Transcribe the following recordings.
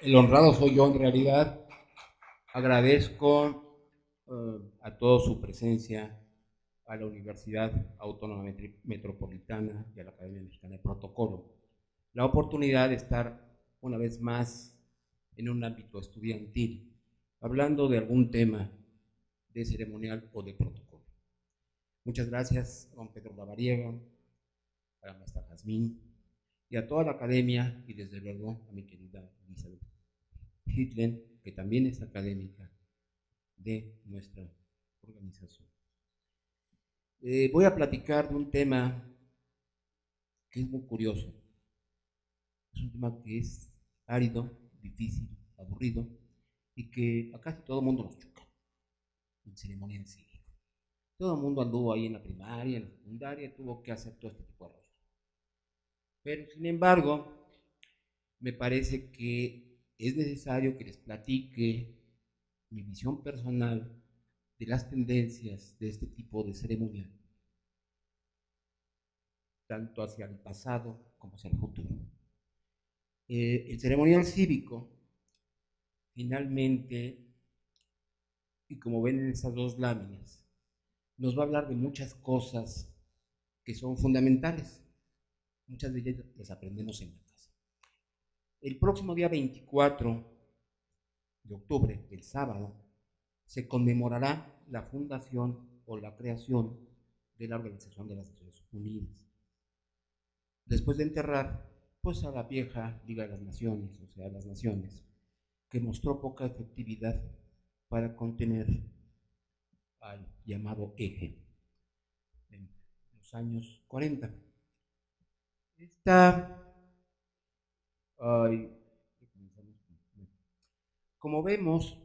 El honrado soy yo en realidad. Agradezco a todos su presencia, a la Universidad Autónoma Metropolitana y a la Academia Mexicana de Protocolo, la oportunidad de estar una vez más en un ámbito estudiantil, hablando de algún tema de ceremonial o de protocolo. Muchas gracias a don Pedro Lavariega, a la maestra Jazmín y a toda la academia y desde luego a mi querida Elizabeth Hitler, que también es académica de nuestra organización. Voy a platicar de un tema que es muy curioso. Es un tema que es árido, difícil, aburrido y que a casi todo el mundo nos choca. El ceremonial cívico. Todo el mundo anduvo ahí en la primaria, en la secundaria, y tuvo que hacer todo este tipo de cosas. Pero sin embargo, me parece que es necesario que les platique mi visión personal de las tendencias de este tipo de ceremonial, tanto hacia el pasado como hacia el futuro. El ceremonial cívico, finalmente, y como ven en esas dos láminas, nos va a hablar de muchas cosas que son fundamentales. Muchas de ellas las aprendemos en la casa. El próximo día 24 de octubre, el sábado, se conmemorará la fundación o la creación de la Organización de las Naciones Unidas. Después de enterrar, pues a la vieja Liga de las Naciones, o sea, las naciones, que mostró poca efectividad para contener al llamado eje en los años 40. Esta, ay, como vemos,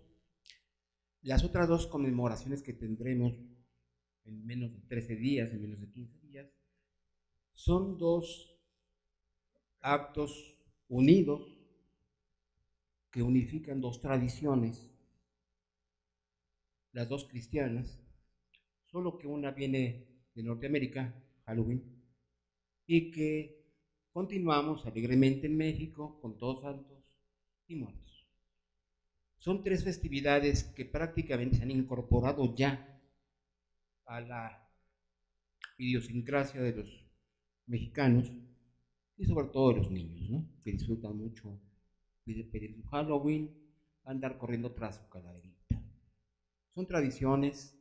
las otras dos conmemoraciones que tendremos en menos de 13 días, en menos de 15 días, son dos actos unidos que unifican dos tradiciones, las dos cristianas, solo que una viene de Norteamérica, Halloween, y que continuamos alegremente en México con Todos Santos y Muertos. Son tres festividades que prácticamente se han incorporado ya a la idiosincrasia de los mexicanos y sobre todo de los niños, ¿no? Que disfrutan mucho de pedir su Halloween, andar corriendo tras su calaverita. Son tradiciones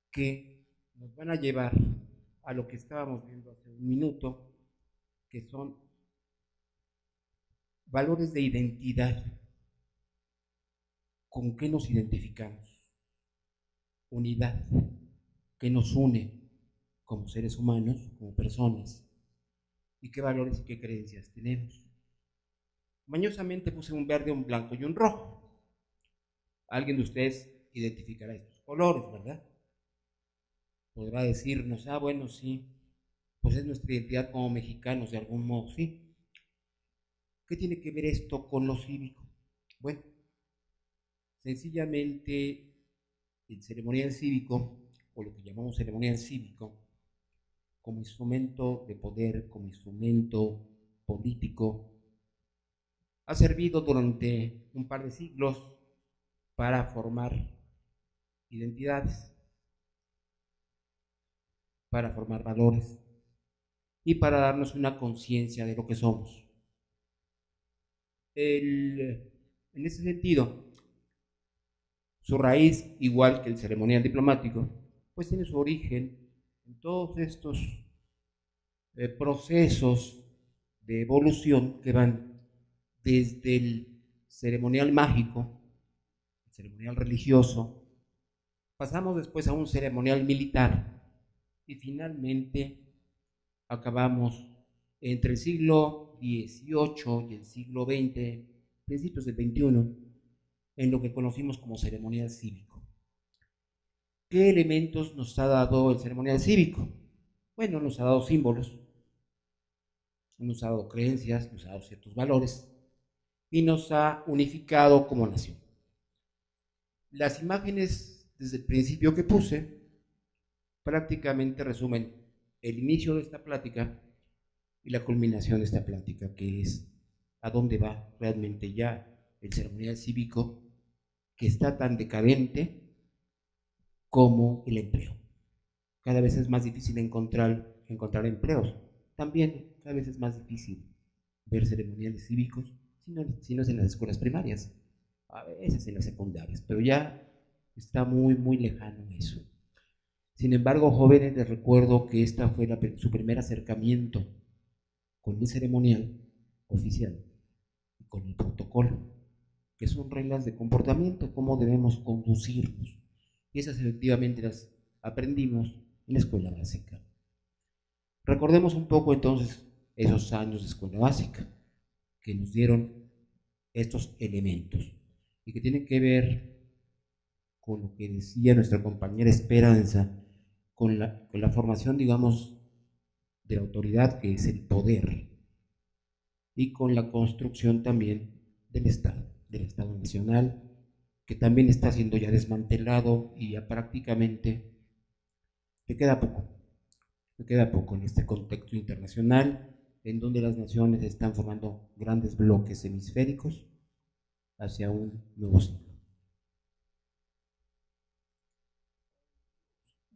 que nos van a llevar a lo que estábamos viendo hace un minuto, que son valores de identidad. ¿Con qué nos identificamos? Unidad, que nos une como seres humanos, como personas, y qué valores y qué creencias tenemos. Mañosamente puse un verde, un blanco y un rojo. Alguien de ustedes identificará estos colores, ¿verdad? Podrá decirnos, ah, bueno, sí, pues es nuestra identidad como mexicanos de algún modo, sí. ¿Qué tiene que ver esto con lo cívico? Bueno, sencillamente el ceremonial cívico, o lo que llamamos ceremonial cívico, como instrumento de poder, como instrumento político, ha servido durante un par de siglos para formar identidades, para formar valores y para darnos una conciencia de lo que somos. En ese sentido, su raíz, igual que el ceremonial diplomático, pues tiene su origen en todos estos procesos de evolución que van desde el ceremonial mágico, el ceremonial religioso, pasamos después a un ceremonial militar y finalmente acabamos entre el siglo XVIII y el siglo XX, principios del XXI, en lo que conocimos como ceremonial cívico. ¿Qué elementos nos ha dado el ceremonial cívico? Bueno, nos ha dado símbolos, nos ha dado creencias, nos ha dado ciertos valores y nos ha unificado como nación. Las imágenes desde el principio que puse prácticamente resumen el inicio de esta plática y la culminación de esta plática, que es a dónde va realmente ya el ceremonial cívico que está tan decadente como el empleo. Cada vez es más difícil encontrar empleos. También cada vez es más difícil ver ceremoniales cívicos, si no es en las escuelas primarias, a veces en las secundarias, pero ya está muy, muy lejano eso. Sin embargo, jóvenes, les recuerdo que esta fue su primer acercamiento con el ceremonial oficial y con el protocolo, que son reglas de comportamiento, cómo debemos conducirnos. Y esas efectivamente las aprendimos en la escuela básica. Recordemos un poco entonces esos años de escuela básica que nos dieron estos elementos y que tienen que ver con lo que decía nuestra compañera Esperanza, con la formación, digamos, de la autoridad, que es el poder, y con la construcción también del Estado Nacional, que también está siendo ya desmantelado y ya prácticamente le queda poco en este contexto internacional, en donde las naciones están formando grandes bloques hemisféricos hacia un nuevo siglo.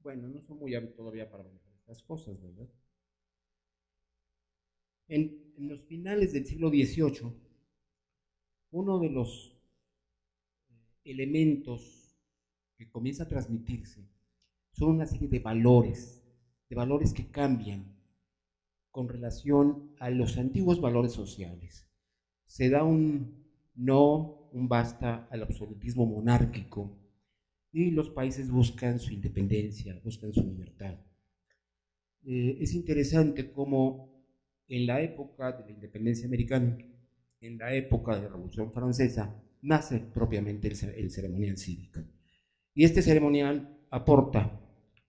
Bueno, no soy muy hábil todavía para manejar estas cosas, ¿verdad? En los finales del siglo XVIII, uno de los elementos que comienza a transmitirse son una serie de valores que cambian con relación a los antiguos valores sociales. Se da un basta al absolutismo monárquico y los países buscan su independencia, buscan su libertad. Es interesante cómo en la época de la independencia americana, en la época de la Revolución Francesa, nace propiamente el ceremonial cívico. Y este ceremonial aporta,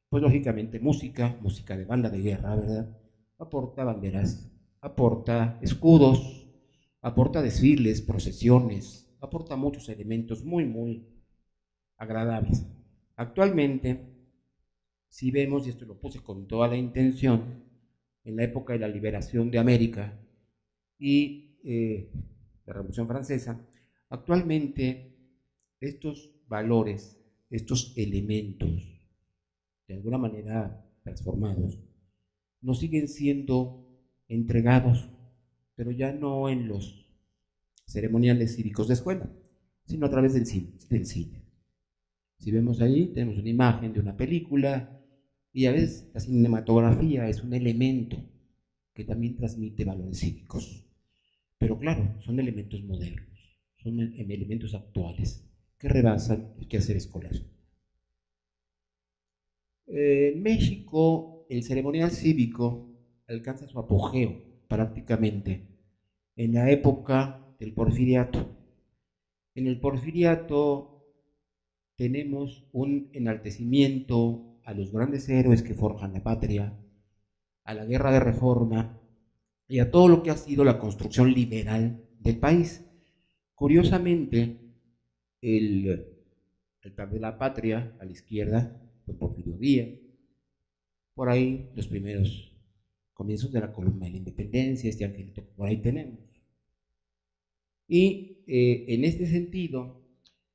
pues lógicamente, música de banda de guerra, ¿verdad? Aporta banderas, aporta escudos, aporta desfiles, procesiones, aporta muchos elementos muy, muy agradables. Actualmente, si vemos, y esto lo puse con toda la intención, en la época de la liberación de América y la Revolución Francesa, actualmente estos valores, estos elementos, de alguna manera transformados, nos siguen siendo entregados, pero ya no en los ceremoniales cívicos de escuela, sino a través del cine. Si vemos ahí, tenemos una imagen de una película, y a veces la cinematografía es un elemento que también transmite valores cívicos. Pero claro, son elementos modernos, son elementos actuales que rebasan el quehacer escolar. En México, el ceremonial cívico alcanza su apogeo prácticamente en la época del Porfiriato. En el Porfiriato tenemos un enaltecimiento a los grandes héroes que forjan la patria, a la guerra de reforma y a todo lo que ha sido la construcción liberal del país. Curiosamente, el altar de la patria a la izquierda fue Porfirio Díaz. Por ahí los primeros comienzos de la columna de la independencia, este angelito que por ahí tenemos. Y en este sentido,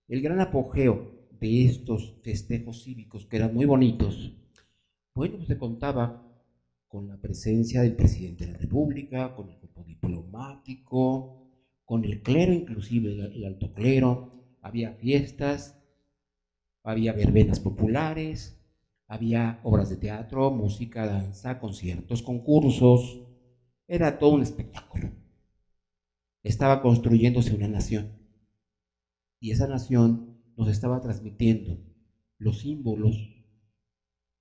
el gran apogeo de estos festejos cívicos, que eran muy bonitos, bueno, se contaba con la presencia del presidente de la República, con el cuerpo diplomático, con el clero, inclusive el alto clero. Había fiestas, había verbenas populares, había obras de teatro, música, danza, conciertos, concursos. Era todo un espectáculo. Estaba construyéndose una nación, y esa nación nos estaba transmitiendo los símbolos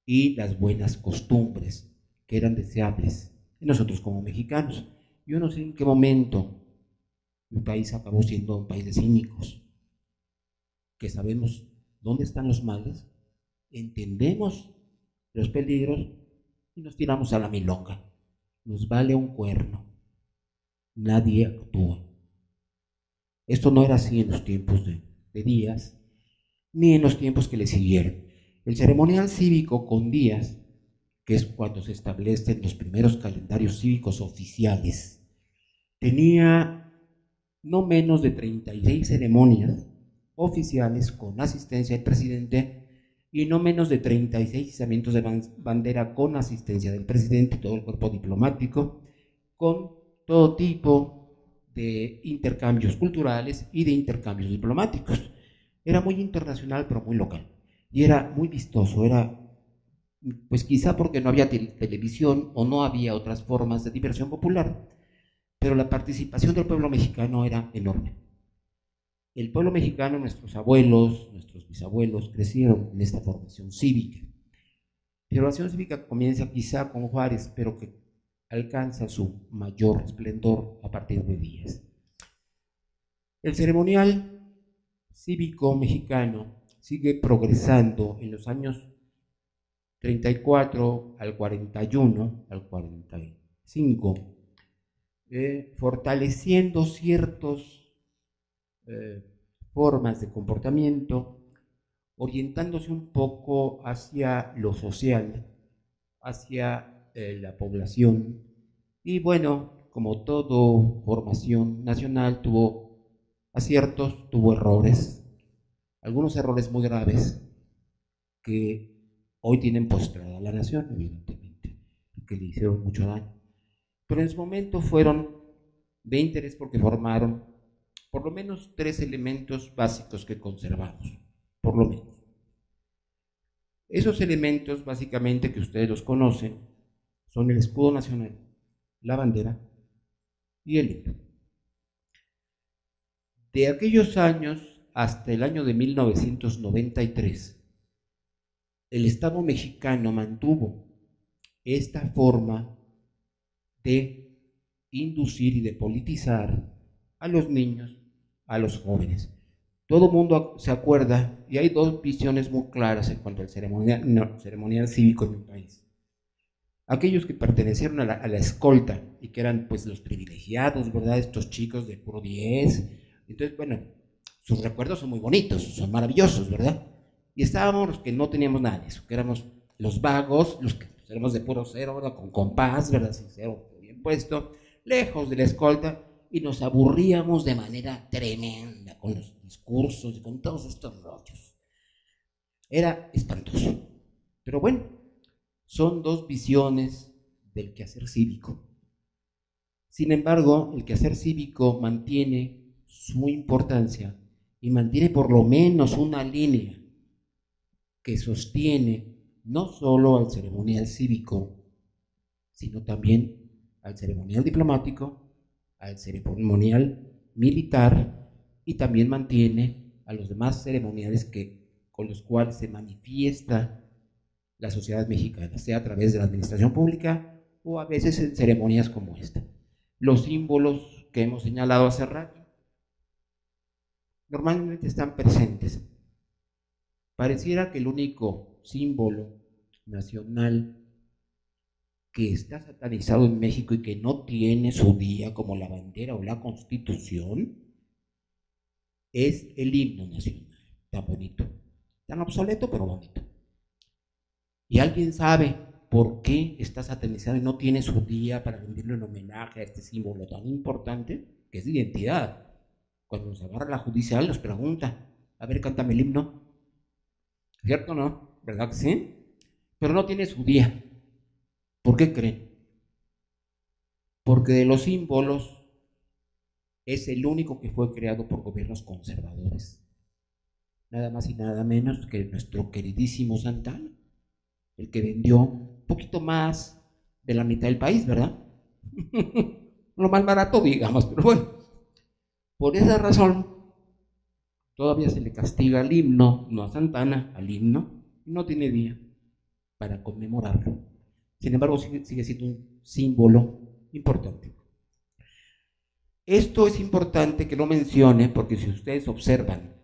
y las buenas costumbres que eran deseables en nosotros como mexicanos. Yo no sé en qué momento mi país acabó siendo un país de cínicos, que sabemos dónde están los males, entendemos los peligros y nos tiramos a la milonga. Nos vale un cuerno, nadie actúa. Esto no era así en los tiempos de Díaz, ni en los tiempos que le siguieron. El ceremonial cívico con Díaz, que es cuando se establecen los primeros calendarios cívicos oficiales, tenía no menos de 36 ceremonias oficiales con asistencia del presidente y no menos de 36 izamientos de bandera con asistencia del presidente y todo el cuerpo diplomático, con todo tipo de intercambios culturales y de intercambios diplomáticos. Era muy internacional, pero muy local. Y era muy vistoso, era, pues quizá porque no había televisión o no había otras formas de diversión popular, pero la participación del pueblo mexicano era enorme. El pueblo mexicano, nuestros abuelos, nuestros bisabuelos, crecieron en esta formación cívica. La formación cívica comienza quizá con Juárez, pero que alcanza su mayor esplendor a partir de Díaz. El ceremonial cívico mexicano sigue progresando en los años 34 al 41, al 45, fortaleciendo ciertos formas de comportamiento, orientándose un poco hacia lo social, hacia la población. Y bueno, como todo formación nacional, tuvo aciertos, tuvo errores, algunos errores muy graves que hoy tienen postrada a la nación, evidentemente, que le hicieron mucho daño. Pero en su momento fueron de interés porque formaron por lo menos 3 elementos básicos que conservamos, por lo menos. Esos elementos, básicamente, que ustedes los conocen, son el escudo nacional, la bandera y el himno. De aquellos años hasta el año de 1993, el Estado mexicano mantuvo esta forma de inducir y de politizar a los niños, a los jóvenes. Todo el mundo se acuerda, y hay 2 visiones muy claras en cuanto al ceremonial cívico en el país. Aquellos que pertenecieron a la escolta y que eran pues los privilegiados, ¿verdad? Estos chicos de puro 10. Entonces, bueno, sus recuerdos son muy bonitos, son maravillosos, ¿verdad? Y estábamos los que no teníamos nada de eso, que éramos los vagos, los que pues, éramos de puro cero, ¿verdad? Con compás, ¿verdad? Sin cero bien puesto, lejos de la escolta, y nos aburríamos de manera tremenda con los discursos y con todos estos rollos. Era espantoso. Pero bueno, son 2 visiones del quehacer cívico. Sin embargo, el quehacer cívico mantiene su importancia y mantiene por lo menos una línea que sostiene no solo al ceremonial cívico, sino también al ceremonial diplomático, al ceremonial militar, y también mantiene a los demás ceremoniales con los cuales se manifiesta la sociedad mexicana, sea a través de la administración pública o a veces en ceremonias como esta. Los símbolos que hemos señalado hace rato normalmente están presentes. Pareciera que el único símbolo nacional que está satanizado en México y que no tiene su día, como la bandera o la Constitución, es el himno nacional, tan bonito, tan obsoleto pero bonito. ¿Y alguien sabe por qué está satanizado y no tiene su día para rendirle un homenaje a este símbolo tan importante que es de identidad? Cuando nos agarra la judicial nos pregunta, a ver, cántame el himno. ¿Cierto o no? ¿Verdad que sí? Pero no tiene su día. ¿Por qué creen? Porque de los símbolos es el único que fue creado por gobiernos conservadores. Nada más y nada menos que nuestro queridísimo Santana, el que vendió un poquito más de la mitad del país, ¿verdad? Lo más barato, digamos, pero bueno. Por esa razón, todavía se le castiga al himno, no a Santana, al himno, y no tiene día para conmemorarlo. Sin embargo, sigue siendo un símbolo importante. Esto es importante que lo mencione porque si ustedes observan,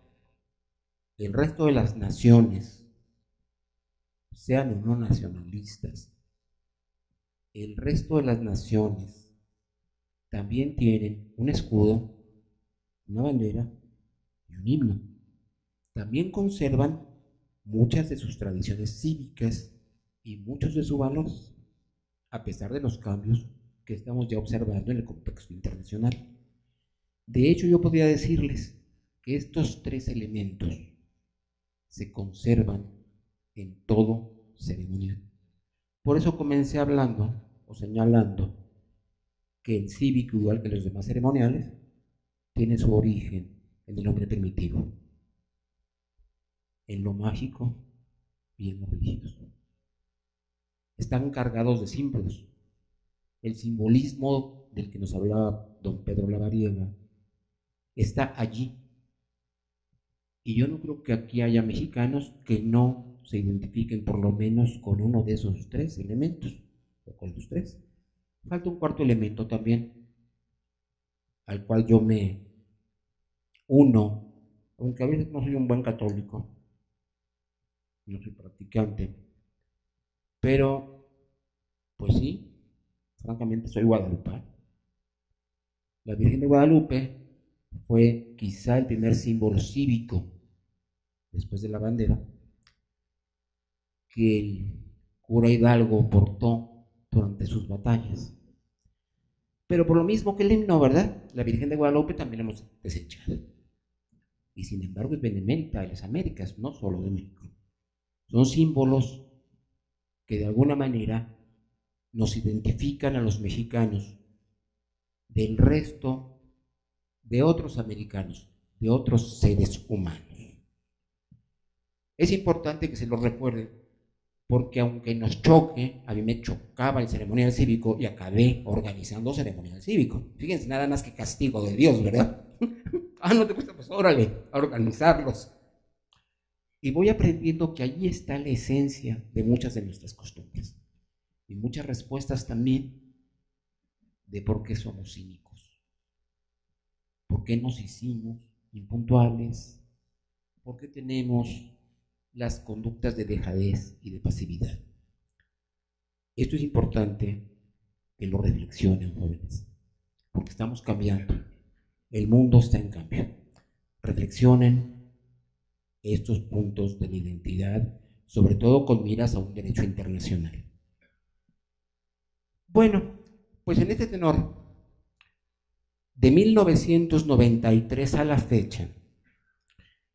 el resto de las naciones, sean o no nacionalistas, el resto de las naciones también tienen un escudo, una bandera y un himno. También conservan muchas de sus tradiciones cívicas y muchos de sus valores, a pesar de los cambios que estamos ya observando en el contexto internacional. De hecho, yo podría decirles que estos tres elementos se conservan en todo ceremonial. Por eso comencé hablando o señalando que el cívico, igual que los demás ceremoniales, tiene su origen en el hombre primitivo, en lo mágico y en lo religioso. Están cargados de símbolos. El simbolismo del que nos hablaba don Pedro Lavariega está allí. Y yo no creo que aquí haya mexicanos que no se identifiquen por lo menos con uno de esos tres elementos, o con los tres. Falta un cuarto elemento también, al cual yo me uno, aunque a veces no soy un buen católico, no soy practicante, pero pues sí, francamente soy guadalupano. La Virgen de Guadalupe fue quizá el primer símbolo cívico, después de la bandera, que el cura Hidalgo portó durante sus batallas. Pero por lo mismo que el himno, ¿verdad? La Virgen de Guadalupe también la hemos desechado. Y sin embargo es benemérita de las Américas, no solo de México. Son símbolos que de alguna manera nos identifican a los mexicanos del resto de otros americanos, de otros seres humanos. Es importante que se lo recuerden, porque aunque nos choque, a mí me chocaba el ceremonial cívico y acabé organizando ceremonial cívico. Fíjense, nada más que castigo de Dios, ¿verdad? No te gusta, pues órale, a organizarlos. Y voy aprendiendo que allí está la esencia de muchas de nuestras costumbres y muchas respuestas también de por qué somos cínicos, por qué nos hicimos impuntuales, por qué tenemos las conductas de dejadez y de pasividad. Esto es importante que lo reflexionen, jóvenes, porque estamos cambiando. El mundo está en cambio. Reflexionen estos puntos de la identidad, sobre todo con miras a un derecho internacional. Bueno, pues en este tenor, de 1993 a la fecha,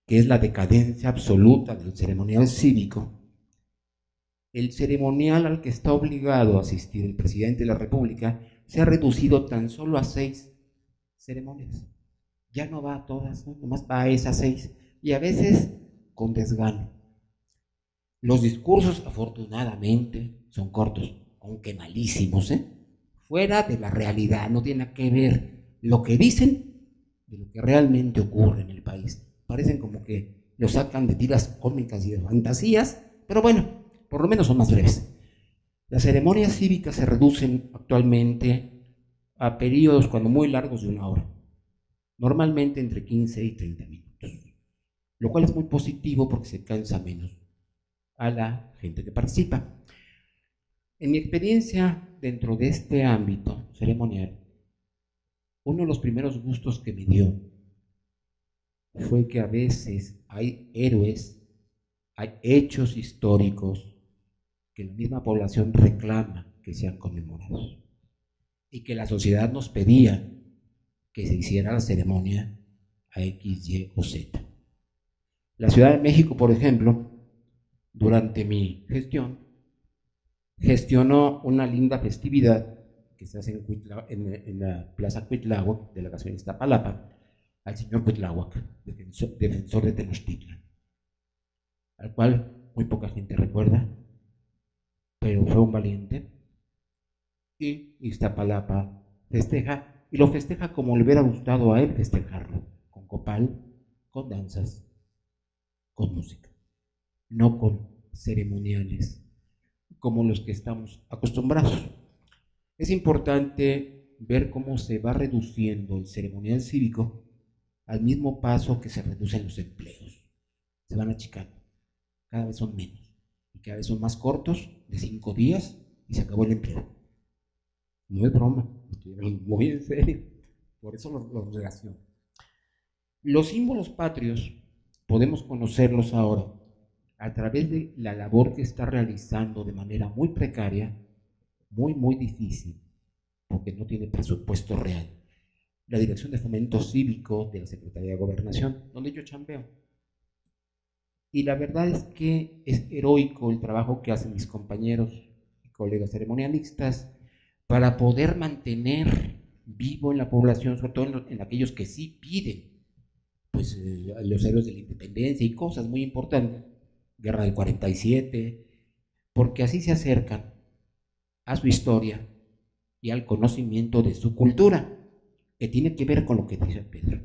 que es la decadencia absoluta del ceremonial cívico, el ceremonial al que está obligado a asistir el presidente de la República se ha reducido tan solo a 6 ceremonias. Ya no va a todas, ¿no? Nomás va a esas 6, y a veces con desgano. Los discursos, afortunadamente, son cortos, aunque malísimos, fuera de la realidad, no tiene que ver lo que dicen de lo que realmente ocurre en el país. Parecen como que lo sacan de tiras cómicas y de fantasías, pero bueno, por lo menos son más breves. Las ceremonias cívicas se reducen actualmente a periodos cuando muy largos de 1 hora, normalmente entre 15 y 30 minutos, lo cual es muy positivo porque se cansa menos a la gente que participa. En mi experiencia dentro de este ámbito ceremonial, uno de los primeros gustos que me dio fue que a veces hay héroes, hay hechos históricos que la misma población reclama que sean conmemorados y que la sociedad nos pedía que se hiciera la ceremonia a X, Y o Z. La Ciudad de México, por ejemplo, durante mi gestión, gestionó una linda festividad que se hace en la Plaza Cuitláhuac, delegación Iztapalapa, al señor Cuitláhuac, defensor de Tenochtitlan, al cual muy poca gente recuerda, pero fue un valiente, y Iztapalapa festeja, y lo festeja como le hubiera gustado a él festejarlo, con copal, con danzas, con música, no con ceremoniales como los que estamos acostumbrados. Es importante ver cómo se va reduciendo el ceremonial cívico al mismo paso que se reducen los empleos. Se van achicando, cada vez son menos, y cada vez son más cortos, de 5 días, y se acabó el empleo. No es broma, estoy muy en serio, por eso lo relaciono. Los símbolos patrios podemos conocerlos ahora a través de la labor que está realizando de manera muy precaria, muy difícil, porque no tiene presupuesto real, la Dirección de Fomento Cívico de la Secretaría de Gobernación, donde yo chambeo. Y la verdad es que es heroico el trabajo que hacen mis compañeros y colegas ceremonialistas para poder mantener vivo en la población, sobre todo en aquellos que sí piden, pues los héroes de la independencia y cosas muy importantes, Guerra del 47, porque así se acercan a su historia y al conocimiento de su cultura, que tiene que ver con lo que dice Pedro.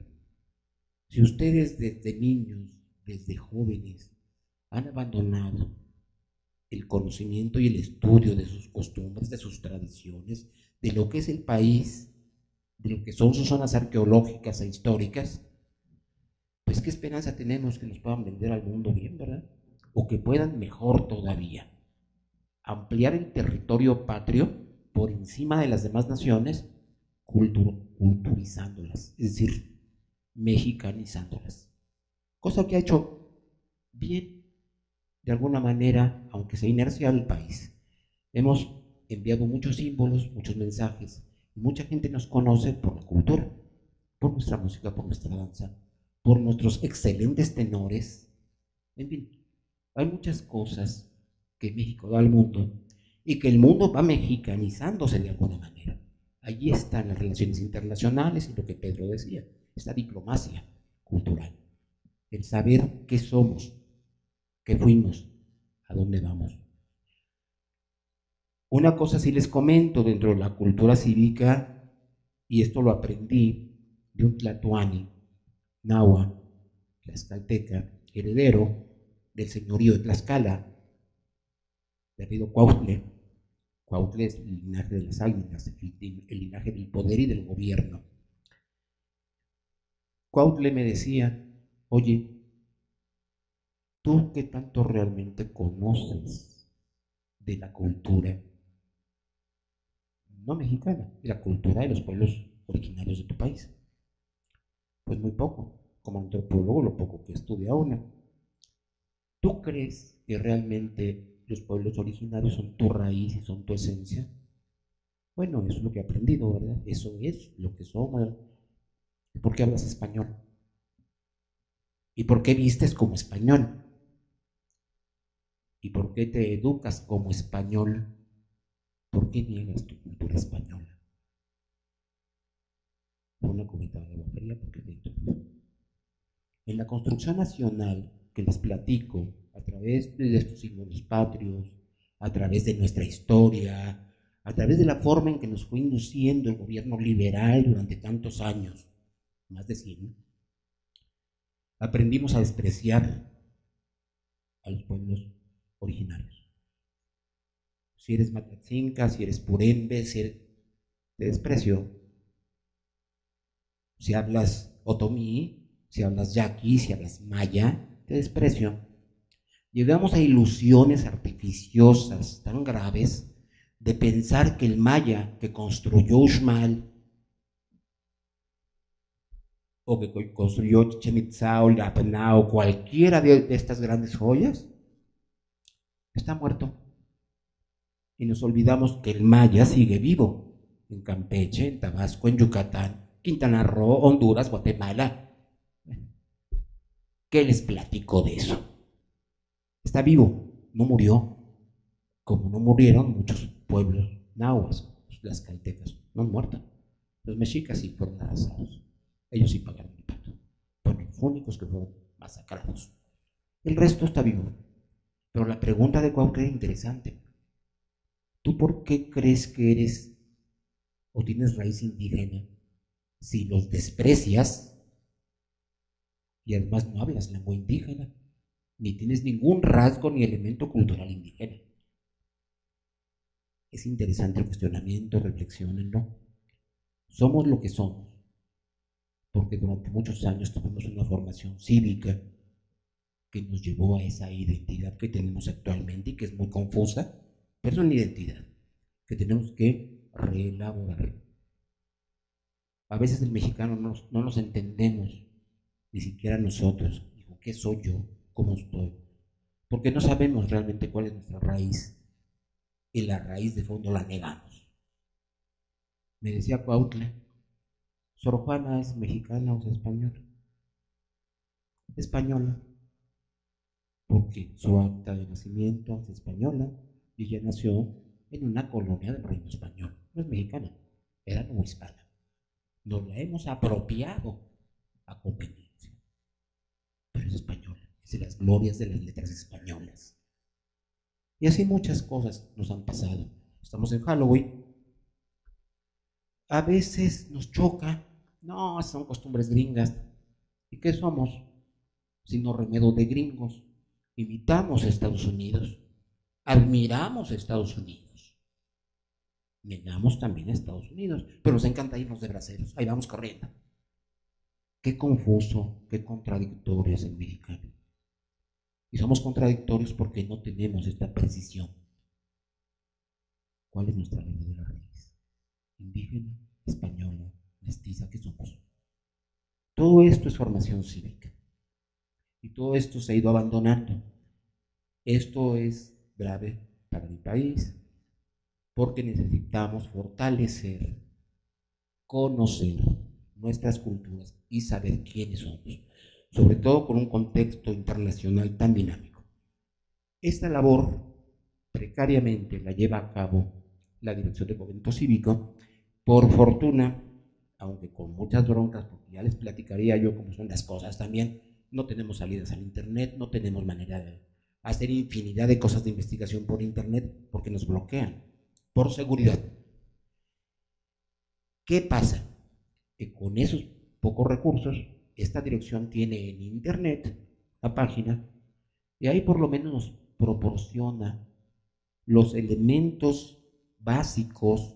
Si ustedes desde niños, desde jóvenes, han abandonado el conocimiento y el estudio de sus costumbres, de sus tradiciones, de lo que es el país, de lo que son sus zonas arqueológicas e históricas, pues qué esperanza tenemos que nos puedan vender al mundo bien, ¿verdad? O que puedan, mejor todavía, ampliar el territorio patrio por encima de las demás naciones, culturizándolas, es decir, mexicanizándolas. Cosa que ha hecho bien, de alguna manera, aunque sea inercial, el país. Hemos enviado muchos símbolos, muchos mensajes, y mucha gente nos conoce por la cultura, por nuestra música, por nuestra danza, por nuestros excelentes tenores. En fin, hay muchas cosas que México da al mundo y que el mundo va mexicanizándose de alguna manera. Allí están las relaciones internacionales y lo que Pedro decía, esta diplomacia cultural, el saber qué somos, qué fuimos, a dónde vamos. Una cosa sí les comento dentro de la cultura cívica, y esto lo aprendí de un tlatoani, nahua, tlaxcalteca, heredero del señorío de Tlaxcala, de apellido Cuautle. Cuautle es el linaje de las águilas, el linaje del poder y del gobierno. Cuautle me decía, oye, ¿tú qué tanto realmente conoces de la cultura no mexicana, de la cultura de los pueblos originarios de tu país? Pues muy poco, como antropólogo, lo poco que estudia uno. ¿Tú crees que realmente los pueblos originarios son tu raíz y son tu esencia? Bueno, eso es lo que he aprendido, ¿verdad? Eso es lo que somos. ¿Por qué hablas español? ¿Y por qué vistes como español? ¿Y por qué te educas como español? ¿Por qué niegas tu cultura española? Una cubita de agua fría porque dentro. En la construcción nacional que les platico, a través de estos símbolos patrios, a través de nuestra historia, a través de la forma en que nos fue induciendo el gobierno liberal durante tantos años, más de 100, aprendimos a despreciar a los pueblos originarios. Si eres Matatzinca, si eres Purembe, te desprecio. Si hablas otomí, si hablas yaqui, si hablas maya, te desprecio. Llegamos a ilusiones artificiosas tan graves de pensar que el maya que construyó Uxmal o que construyó Chichén Itzá o Lapna o cualquiera de estas grandes joyas está muerto. Y nos olvidamos que el maya sigue vivo en Campeche, en Tabasco, en Yucatán, Quintana Roo, Honduras, Guatemala. ¿Qué les platico de eso? Está vivo, no murió, como no murieron muchos pueblos nahuas, las caltecas, no han muerto. Los mexicas sí fueron arrasados, ellos sí pagaron el pato, fueron los únicos que fueron masacrados. El resto está vivo. Pero la pregunta de Cuauhtémoc es interesante. ¿Tú por qué crees que eres o tienes raíz indígena si los desprecias y además no hablas lengua indígena, ni tienes ningún rasgo ni elemento cultural indígena? Es interesante el cuestionamiento, reflexionenlo. Somos lo que somos, porque durante muchos años tuvimos una formación cívica que nos llevó a esa identidad que tenemos actualmente y que es muy confusa, pero es una identidad que tenemos que reelaborar. A veces el mexicano no nos entendemos, ni siquiera nosotros. Digo, ¿qué soy yo? ¿Cómo estoy? Porque no sabemos realmente cuál es nuestra raíz. Y la raíz de fondo la negamos. Me decía Cuauhtémoc, Sor Juana es mexicana o es española. Española, porque su acta de nacimiento es española y ella nació en una colonia del Reino Español. No es mexicana, era novohispana. Nos la hemos apropiado a conveniencia, pero es española, es de las glorias de las letras españolas. Y así muchas cosas nos han pasado. Estamos en Halloween. A veces nos choca, no, son costumbres gringas. ¿Y qué somos? Sino remedio de gringos. Imitamos a Estados Unidos, admiramos a Estados Unidos, negamos también a Estados Unidos, pero nos encanta irnos de braceros, ahí vamos corriendo. Qué confuso, qué contradictorio es el mexicano. Y somos contradictorios porque no tenemos esta precisión. ¿Cuál es nuestra verdadera raíz? Indígena, española, mestiza, ¿qué somos? Todo esto es formación cívica. Y todo esto se ha ido abandonando. Esto es grave para mi país porque necesitamos fortalecer, conocer nuestras culturas y saber quiénes somos, sobre todo con un contexto internacional tan dinámico. Esta labor precariamente la lleva a cabo la Dirección de Fomento Cívico. Por fortuna, aunque con muchas broncas, porque ya les platicaría yo cómo son las cosas también, no tenemos salidas al internet, no tenemos manera de hacer infinidad de cosas de investigación por internet porque nos bloquean, por seguridad. ¿Qué pasa? Que con esos pocos recursos, esta dirección tiene en internet la página y ahí por lo menos nos proporciona los elementos básicos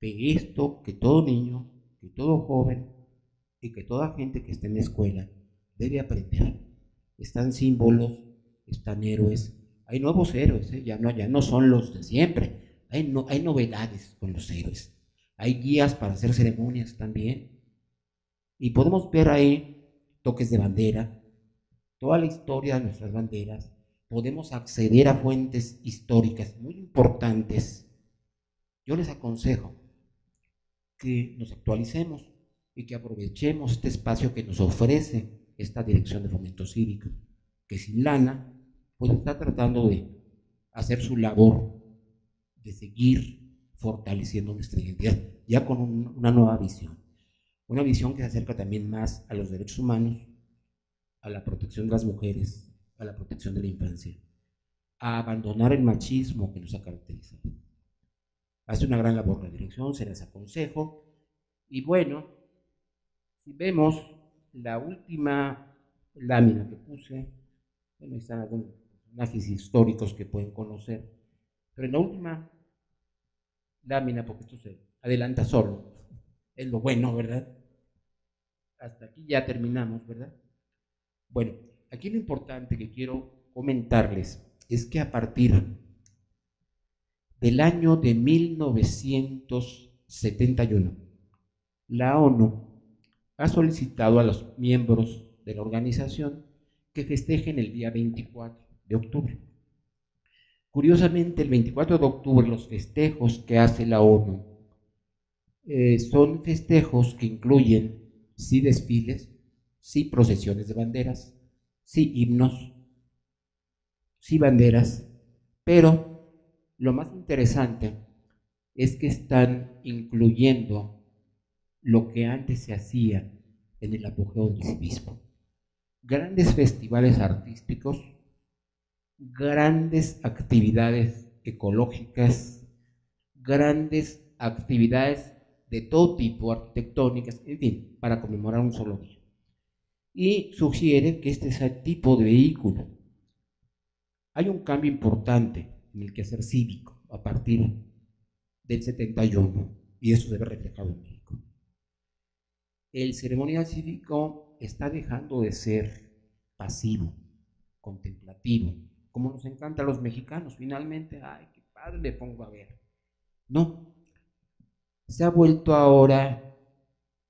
de esto que todo niño, que todo joven y que toda gente que esté en la escuela debe aprender. Están símbolos, están héroes, hay nuevos héroes, ya no son los de siempre, hay novedades con los héroes, hay guías para hacer ceremonias también, y podemos ver ahí toques de bandera, toda la historia de nuestras banderas, podemos acceder a fuentes históricas muy importantes. Yo les aconsejo que nos actualicemos y que aprovechemos este espacio que nos ofrece esta Dirección de Fomento Cívico, que sin lana, pues está tratando de hacer su labor, de seguir fortaleciendo nuestra identidad, ya con una nueva visión. Una visión que se acerca también más a los derechos humanos, a la protección de las mujeres, a la protección de la infancia, a abandonar el machismo que nos ha caracterizado. Hace una gran labor la dirección, se les aconsejo. Y bueno, si vemos la última lámina que puse, bueno, ahí están algunos personajes históricos que pueden conocer, pero en la última lámina, porque esto se adelanta solo, es lo bueno, ¿verdad? Hasta aquí ya terminamos, ¿verdad? Bueno, aquí lo importante que quiero comentarles es que a partir del año de 1971, la ONU ha solicitado a los miembros de la organización que festejen el día 24 de octubre. Curiosamente, el 24 de octubre los festejos que hace la ONU son festejos que incluyen sí desfiles, sí procesiones de banderas, sí himnos, sí banderas, pero lo más interesante es que están incluyendo lo que antes se hacía en el apogeo del civismo. Grandes festivales artísticos, grandes actividades ecológicas, grandes actividades de todo tipo, arquitectónicas, en fin, para conmemorar un solo día. Y sugiere que este es el tipo de vehículo. Hay un cambio importante en el quehacer cívico a partir del 71, y eso se ve reflejado en México. El ceremonial cívico está dejando de ser pasivo, contemplativo, como nos encanta a los mexicanos, finalmente, ay, qué padre, le pongo a ver. No, se ha vuelto ahora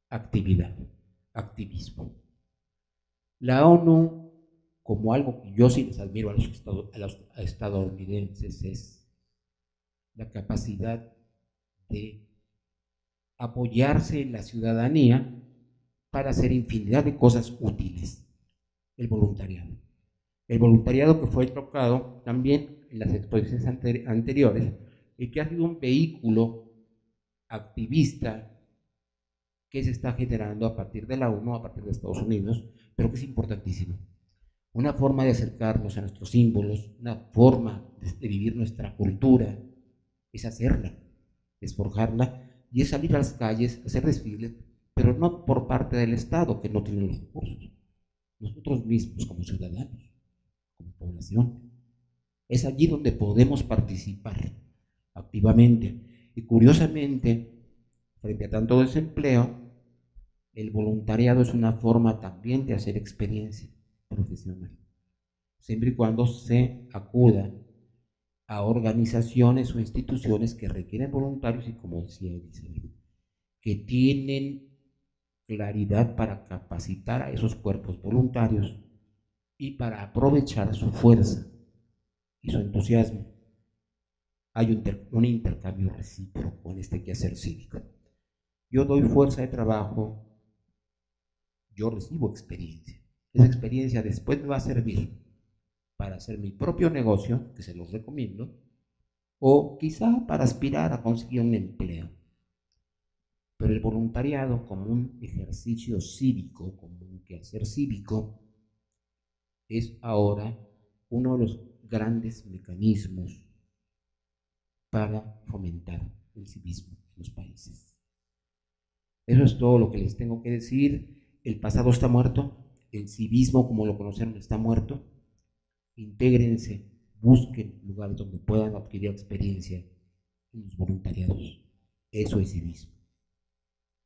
actividad, activismo. La ONU, como algo que yo sí les admiro a los estadounidenses, es la capacidad de apoyarse en la ciudadanía para hacer infinidad de cosas útiles. El voluntariado. El voluntariado que fue tocado también en las exposiciones anteriores y que ha sido un vehículo activista que se está generando a partir de la ONU, a partir de Estados Unidos, pero que es importantísimo. Una forma de acercarnos a nuestros símbolos, una forma de vivir nuestra cultura, es hacerla, es forjarla y es salir a las calles, hacer desfiles, pero no por parte del Estado, que no tiene los recursos. Nosotros mismos como ciudadanos, como población. Es allí donde podemos participar activamente. Y curiosamente, frente a tanto desempleo, el voluntariado es una forma también de hacer experiencia profesional, siempre y cuando se acuda a organizaciones o instituciones que requieren voluntarios y, como decía Elizabeth, que tienen claridad para capacitar a esos cuerpos voluntarios y para aprovechar su fuerza y su entusiasmo. Hay un intercambio recíproco en este quehacer cívico. Yo doy fuerza de trabajo, yo recibo experiencia. Esa experiencia después me va a servir para hacer mi propio negocio, que se los recomiendo, o quizá para aspirar a conseguir un empleo. Pero el voluntariado como un ejercicio cívico, como un quehacer cívico, es ahora uno de los grandes mecanismos para fomentar el civismo en los países. Eso es todo lo que les tengo que decir. El pasado está muerto, el civismo como lo conocieron está muerto. Intégrense, busquen lugares donde puedan adquirir experiencia en los voluntariados. Eso es civismo.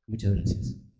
Muchas gracias.